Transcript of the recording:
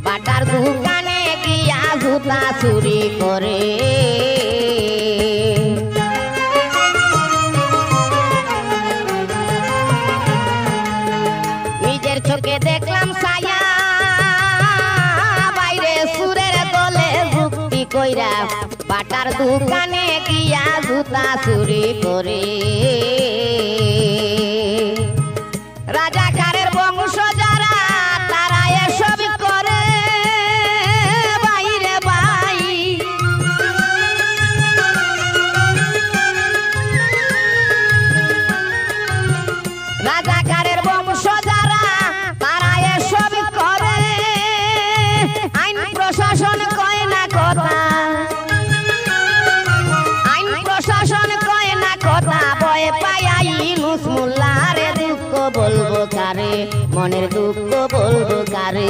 Butter দোকানে গিয়া জুতা চুরি করে নিজের চোখে দেখলাম ছায়া বাইরে সুরের দলে যুক্তি কইরা বাটার দোকানে গিয়া জুতা চুরি করে রাজাকারের বংশ যারা তারা এসব করে বাইরে বাই রাজাকারের বংশ যারা তারা এসব করে আইন প্রশাসন কয় না কথা আইন প্রশাসন কয় না কথা ভয় পাই ইউনুস মোল্লারে দুঃখ বলবো কারে মনের দুঃখ বলবো কারে।